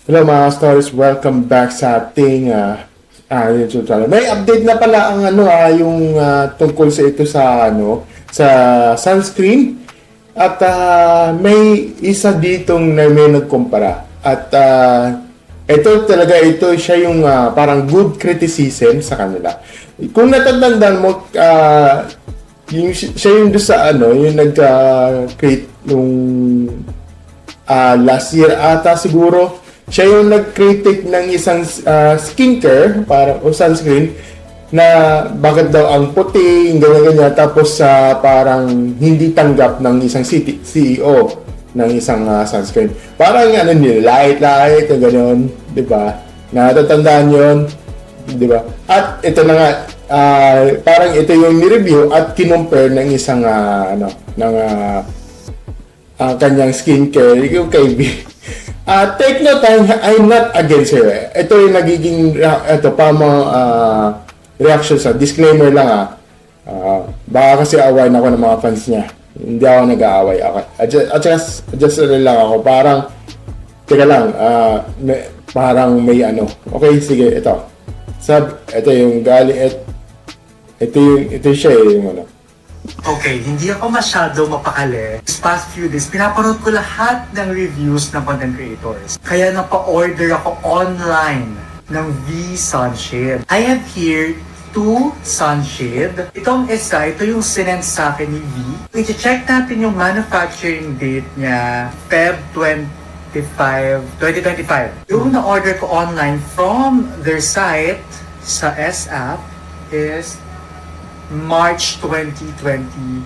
Hello mga stories, welcome back sa ating YouTube channel. May update na pala ang yung tungkol sa ito sa sa sunscreen at may isa ditong na may nagkumpara at ito siya yung parang good criticism sa kanila. Kung natatandaan mo siya yung doon sa yung nag-create nung last year ata siguro. Siya yung nag-critic ng isang skincare o sunscreen na bakit daw ang puti, ganyan-ganyan, tapos parang hindi tanggap ng isang CEO ng isang sunscreen. Parang light, gano'n, di ba? Natatandaan yun, di ba? At ito na nga, parang ito yung ni-review at kinumpare ng isang, kanyang skincare, yung kay take note, I'm not against her. Ito yung nagiging reaction sa disclaimer lang baka kasi awayin ako ng mga fans niya. Hindi ako nag-aaway. Just lang ako. Parang, teka lang, parang may Okay, sige, ito. Ito yung ito siya yung Okay, hindi ako masyado mapakali. This past few days, pinapanood ko lahat ng reviews ng content creators. Kaya napa-order ako online ng V Sunshade. I have here 2 sunshade. Itong isa, ito yung sinend sa akin ni V. I-check natin yung manufacturing date niya, Feb 2025. Yung na-order ko online from their site sa S-App is March 2025.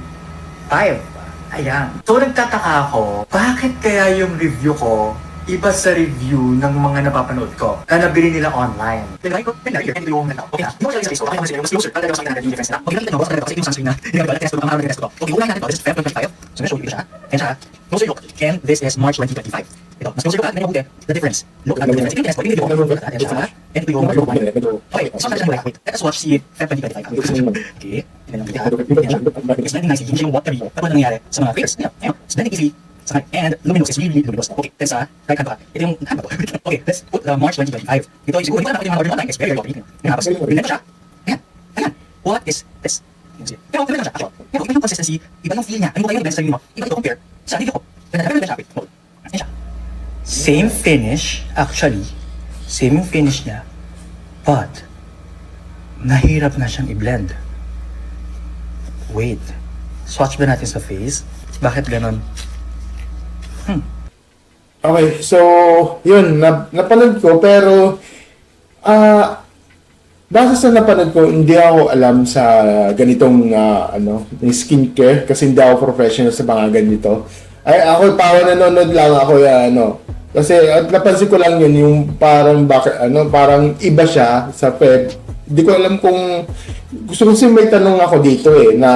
Ayan. So, nagtataka ako, bakit kaya yung review ko iba sa review ng mga napapanood ko na nabili nila online? Pinagay ko, okay na. Hindi mo sa Facebook, okay naman sila yung closer. Talaga sa akin natin yung difference na. Okay, nakita mo, kasi yung sunscreen na, hindi na test ko, ang araw na test ko. Okay, ulan natin to, this is Feb 2025. So, na-show you siya. And siya, closer look. And this is March 2025. Ito, mas closer look at, mabuti, the difference. Look at the difference. Ito yung test ko, yung review ko. And siya, and ito yung okay, so natin siya wait. Let us watch si Feb 2025. Okay, tingnan lang kita. It's 1990, hindi siya yung watery. Tapos na nangyari sa mga players. Ayan, it's blending easily. And luminous is really luminous. Okay, then sa right hand pa. Ito yung hand pa to. Okay, let's put March 2025. Ito yung siguro, hindi ko na nakita yung mga order online. It's very very tapos, rinend ko siya. Ayan. What is this? Pero rinend ko siya. Pero iba yung consistency, iba yung feel niya. Ano mo kayo yung best sa mo? Iba ito compare sa review ko. Rinend ko siya. Ayan siya. Same finish, actually. Same yung finish niya. But, nahirap na siyang i-blend. Wait. Swatch ba natin sa face? Bakit ganon? Okay, so, yun, napanood ko, pero, base sa napanood ko, hindi ako alam sa ganitong, skincare, kasi hindi ako professional sa mga ganito. Ako, parang nanonood lang ako, kasi, at napansin ko lang yun, yung parang, parang iba siya sa Feb. Hindi ko alam kung, gusto ko may tanong ako dito na,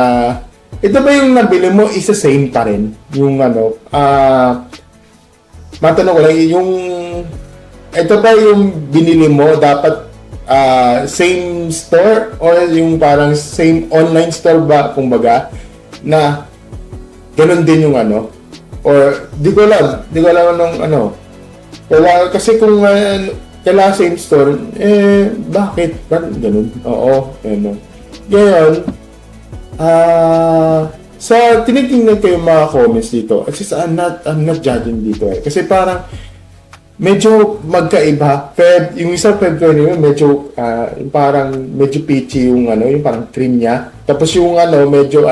ito ba yung nabili mo, isa same pa rin? Yung matanong ko lang, yung ito ba yung binili mo, dapat same store or yung parang same online store ba, kumbaga, na ganun din yung or di ko alam anong wala, kasi kung kailangan same store, bakit ganun? Oo, ganun. Sa tinitingnan ko yung mga comments dito, at least I'm not judging dito kasi parang medyo magkaiba. Yung isa Feb 20, medyo parang medyo peachy yung yung parang cream niya. Tapos yung medyo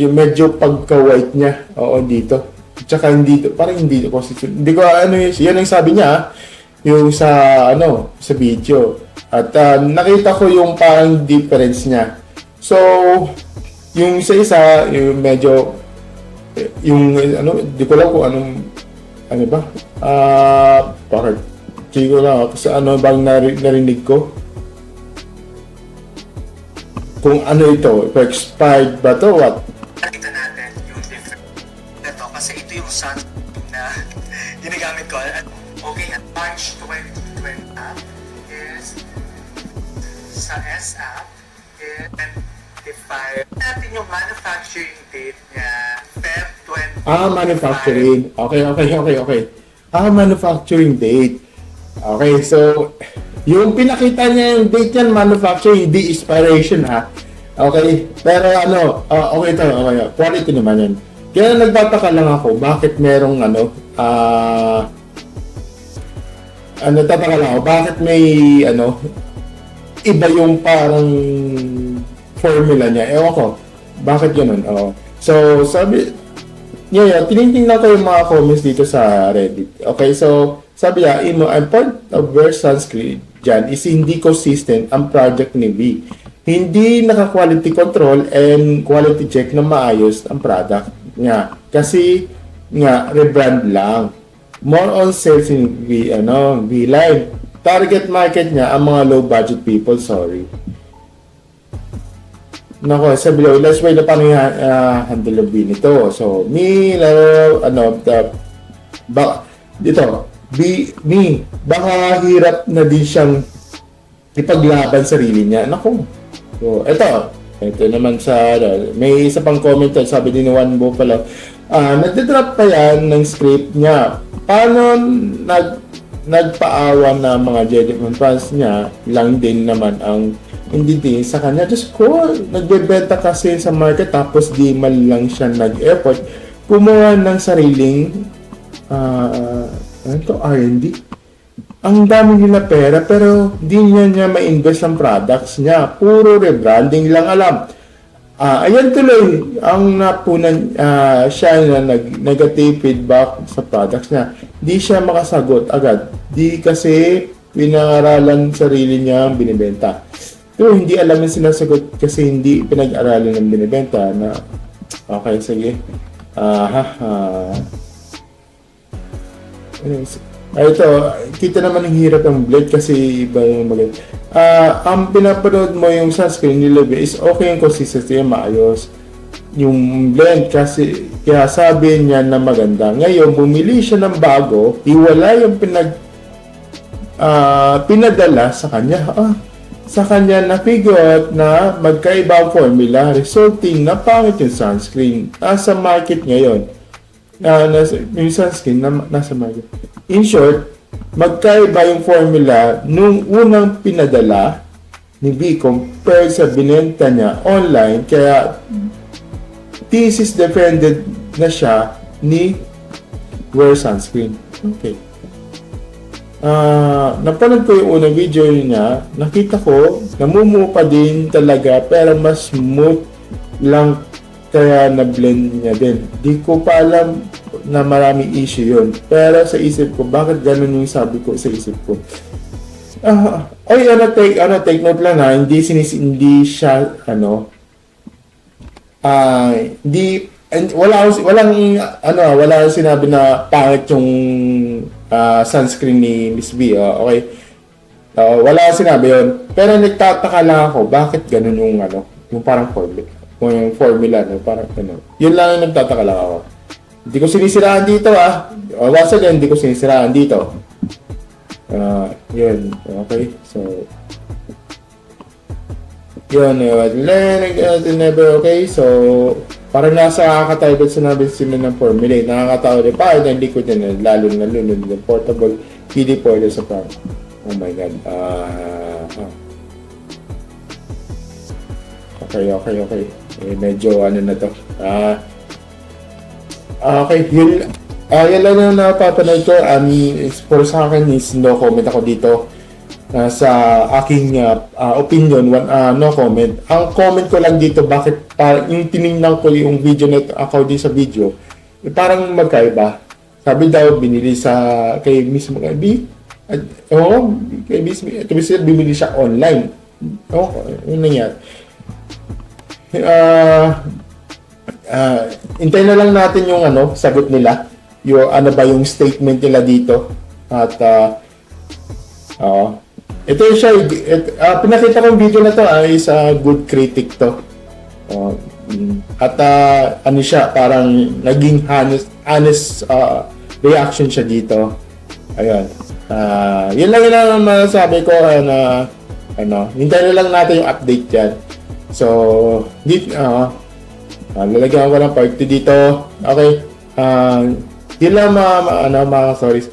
medyo pagka-white niya. Oo, dito. Tsaka hindi parang hindi hindi ko yan ang sabi niya yung sa sa video. At nakita ko yung parang difference niya. So, yung isa yung medyo yung di ko lang kung anong ba? Parang hindi ko lang sa bang narinig ko. Kung ito, expired ba to, what? Nakita natin yung difference. Ito, kasi ito yung sun na ginagamit ko. Okay, at March 2020 is sa S-App is 25. Natin yung manufacturing date niya, Feb 20 Manufacturing. Okay. Manufacturing date. Okay, so, yung pinakita niya yung date yan, manufacturing, hindi expiration ha. Okay, pero okay ito, okay, quality naman yan. Kaya nagtataka lang ako, bakit merong nagtataka lang ako, bakit may, iba yung parang formula niya. Ewan ko, bakit ganun? So, sabi, tinitingnan ko yung mga comments dito sa Reddit. Okay, so, sabi niya, ang point of wear sunscreen dyan is hindi consistent ang project ni V. Hindi naka-quality control and quality check na maayos ang product niya. Kasi, rebrand lang. More on sales in V-Line. Target market niya ang mga low-budget people, sorry. Nako, sabi niya, let's wait na paano handle of nito. So, baka hirap na din siyang ipaglaban sarili niya. Nako. So, ito naman may isa pang comment, sabi din ni Juan Buffalo, nagdidrop pa yan ng script niya. Paano nagpaawa na mga Jedimon fans niya lang din naman ang hindi din sa kanya. Just ko, nagbebenta kasi sa market tapos di man lang siya nag-effort kumuha ng sariling R&D. Ang dami nila pera pero di niya ma-invest ang products niya. Puro rebranding lang alam. Ayan tuloy ang napunan siya na negative feedback sa products niya. Di siya makasagot agad. Di kasi pinangaralan sarili niya ang binibenta. Pero hindi alam yung sinasagot kasi hindi pinag-aralan ng binibenta na okay, sige. Ito, kita naman ang hirap ng blade kasi iba yung maganda. Ang pinapanood mo yung sunscreen ni Levi is okay yung consistency, maayos. Yung blend kasi, kaya sabi niya na maganda. Ngayon, bumili siya ng bago, iwala yung pinadala sa kanya. Sa kanya na figure out na magkaiba ang formula, resulting na pangit yung sunscreen. Nasa market ngayon. Yung sunscreen nasa market. In short, magkaiba yung formula nung unang pinadala ni V compared sa binenta niya online, kaya thesis defended na siya ni wear sunscreen. Okay. Napanood ko yung unang video niya, nakita ko namumupa din talaga pero mas smooth lang kaya na-blend niya din. Di ko pa alam na maraming issue yun. Pero sa isip ko, bakit ganun yung sabi ko sa isip ko? Take note lang ha, hindi siya, wala sinabi na pangit yung sunscreen ni Miss B, okay? Wala sinabi yun. Pero nagtataka lang ako, bakit ganun yung parang formula, no? Parang yun lang yung nagtataka lang ako. Hindi ko sinisiraan dito, once again, hindi ko sinisiraan dito. Yun, okay? So, yun, never, okay? So, parang nasa kakataibad sa namin sila ng formula. Nakakatawa rin pa, ng liquid na lalo na lunod ng portable PD foiler sa parang. Oh my God. Okay. Medyo na to. Okay, yun lang na napapanood ko. For sa akin is no comment ako dito. Sa aking opinion, no comment. Ang comment ko lang dito, bakit yung tinignan ko yung video na ako din sa video, parang magkaiba. Sabi daw, binili kay mismo kay mismo, bibili siya online. Yun nangyari. Hintayin na lang natin yung sagot nila. Yung yung statement nila dito. At ito siya, pinakita kong video na to is a good critic to. At siya, parang naging honest reaction siya dito. Ayun. Yun lang yung masasabi ko hintayin na lang natin yung update dyan. So, lalagyan ko ng part 2 dito. Okay. Yun lang mga stories.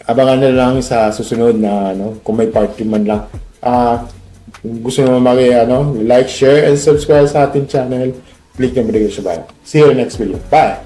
Abangan na lang sa susunod na kung may part 2 man lang. Kung gusto naman like, share, and subscribe sa ating channel, click the notification bell. See you in the next video. Bye!